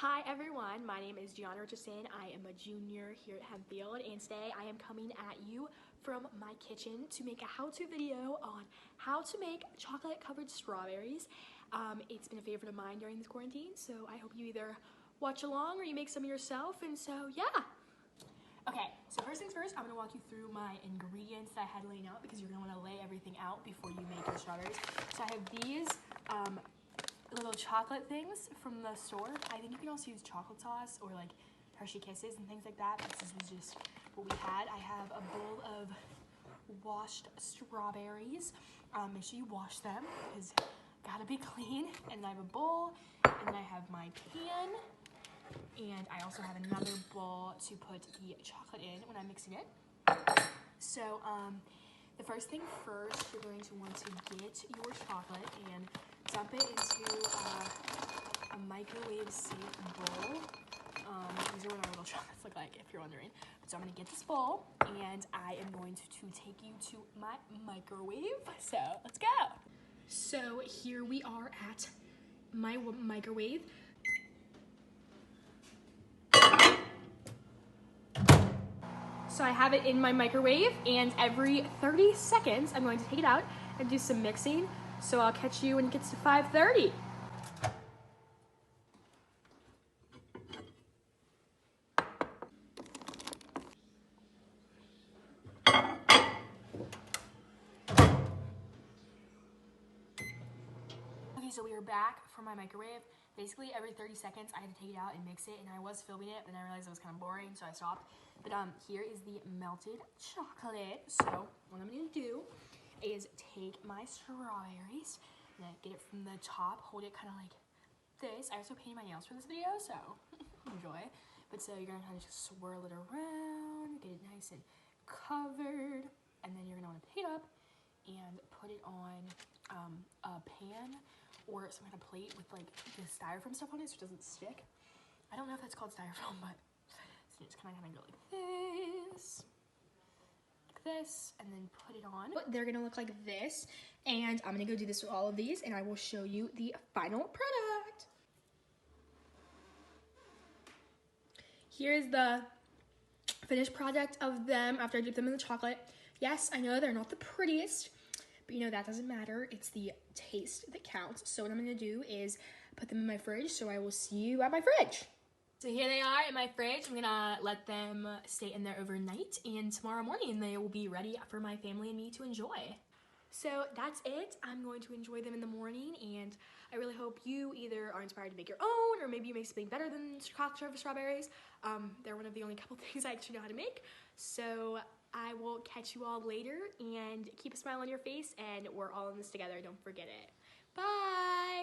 Hi everyone, my name is Gianna Richason. I am a junior here at Hempfield, and today I am coming at you from my kitchen to make a how-to video on how to make chocolate covered strawberries. It's been a favorite of mine during this quarantine, so I hope you either watch along or you make some yourself, and so yeah. Okay, so first things first, I'm gonna walk you through my ingredients that I had laying out because you're gonna wanna lay everything out before you make your strawberries. So I have these little chocolate things from the store. I think you can also use chocolate sauce or like Hershey Kisses and things like that, but this was just what we had. I have a bowl of washed strawberries. Make sure you wash them because gotta be clean. And I have a bowl, and then I have my pan, and I also have another bowl to put the chocolate in when I'm mixing it. So the first thing first, you're going to want to get your chocolate and dump it into a microwave-safe bowl. These are what our little chocolates look like, if you're wondering. So I'm gonna get this bowl, and I am going to take you to my microwave. So let's go. So here we are at my microwave. So I have it in my microwave, and every 30 seconds, I'm going to take it out and do some mixing. So I'll catch you when it gets to 5:30. Okay, so we are back from my microwave. Basically, every 30 seconds, I had to take it out and mix it, and I was filming it, but then I realized it was kind of boring, so I stopped. But here is the melted chocolate. So what I'm gonna do is take my strawberries, and then get it from the top, hold it kind of like this. I also painted my nails for this video, so enjoy. But so you're gonna kind of just swirl it around, get it nice and covered, and then you're gonna wanna pick it up and put it on a pan or some kind of plate with like the styrofoam stuff on it so it doesn't stick. I don't know if that's called styrofoam, but so just kind of go like this, and then put it on. They're gonna look like this, and I'm gonna go do this with all of these, and I will show you the final product. Here's the finished product of them after I dipped them in the chocolate. Yes, I know they're not the prettiest, but you know, that doesn't matter. It's the taste that counts. So what I'm gonna do is put them in my fridge, so I will see you at my fridge. So here they are in my fridge. I'm gonna let them stay in there overnight, and tomorrow morning they will be ready for my family and me to enjoy. So that's it. I'm going to enjoy them in the morning, and I really hope you either are inspired to make your own, or maybe you make something better than chocolate strawberries. They're one of the only couple things I actually know how to make. So I will catch you all later, and keep a smile on your face, and we're all in this together. Don't forget it. Bye.